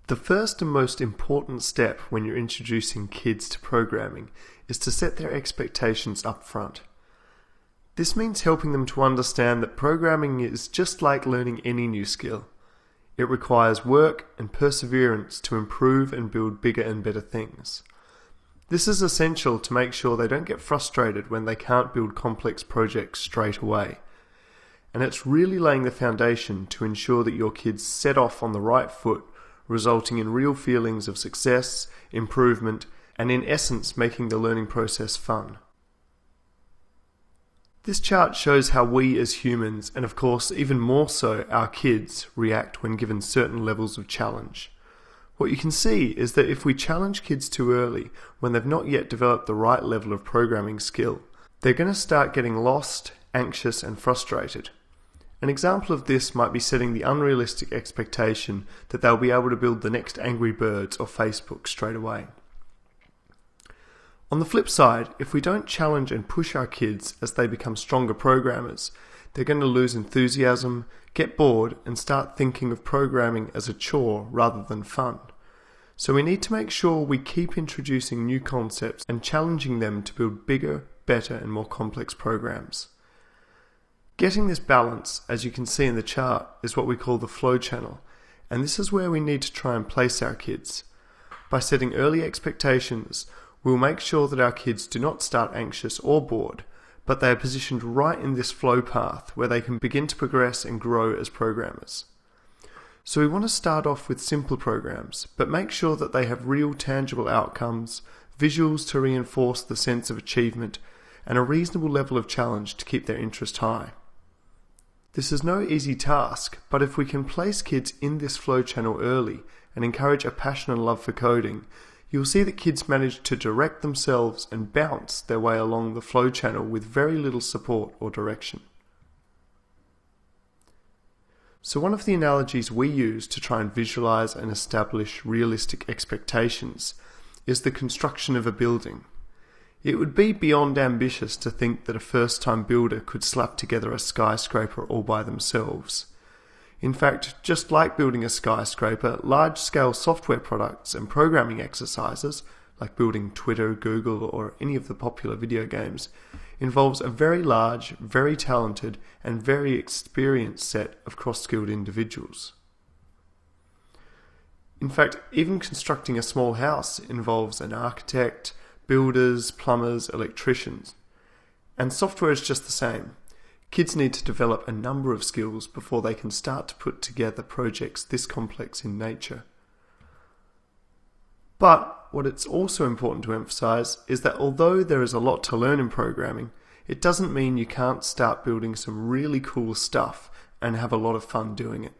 The first and most important step when you're introducing kids to programming is to set their expectations up front. This means helping them to understand that programming is just like learning any new skill. It requires work and perseverance to improve and build bigger and better things. This is essential to make sure they don't get frustrated when they can't build complex projects straight away. And it's really laying the foundation to ensure that your kids set off on the right foot, resulting in real feelings of success, improvement, and in essence making the learning process fun. This chart shows how we as humans, and of course even more so our kids, react when given certain levels of challenge. What you can see is that if we challenge kids too early, when they've not yet developed the right level of programming skill, they're going to start getting lost, anxious, and frustrated. An example of this might be setting the unrealistic expectation that they'll be able to build the next Angry Birds or Facebook straight away. On the flip side, if we don't challenge and push our kids as they become stronger programmers, they're going to lose enthusiasm, get bored, and start thinking of programming as a chore rather than fun. So we need to make sure we keep introducing new concepts and challenging them to build bigger, better, and more complex programs. Getting this balance, as you can see in the chart, is what we call the flow channel, and this is where we need to try and place our kids. By setting early expectations, we'll make sure that our kids do not start anxious or bored, but they are positioned right in this flow path where they can begin to progress and grow as programmers. So we want to start off with simple programs, but make sure that they have real tangible outcomes, visuals to reinforce the sense of achievement, and a reasonable level of challenge to keep their interest high. This is no easy task, but if we can place kids in this flow channel early and encourage a passion and love for coding, you'll see that kids manage to direct themselves and bounce their way along the flow channel with very little support or direction. So one of the analogies we use to try and visualize and establish realistic expectations is the construction of a building. It would be beyond ambitious to think that a first-time builder could slap together a skyscraper all by themselves. In fact, just like building a skyscraper, large-scale software products and programming exercises, like building Twitter, Google, or any of the popular video games, involves a very large, very talented, and very experienced set of cross-skilled individuals. In fact, even constructing a small house involves an architect, builders, plumbers, electricians. And software is just the same. Kids need to develop a number of skills before they can start to put together projects this complex in nature. But what it's also important to emphasize is that although there is a lot to learn in programming, it doesn't mean you can't start building some really cool stuff and have a lot of fun doing it.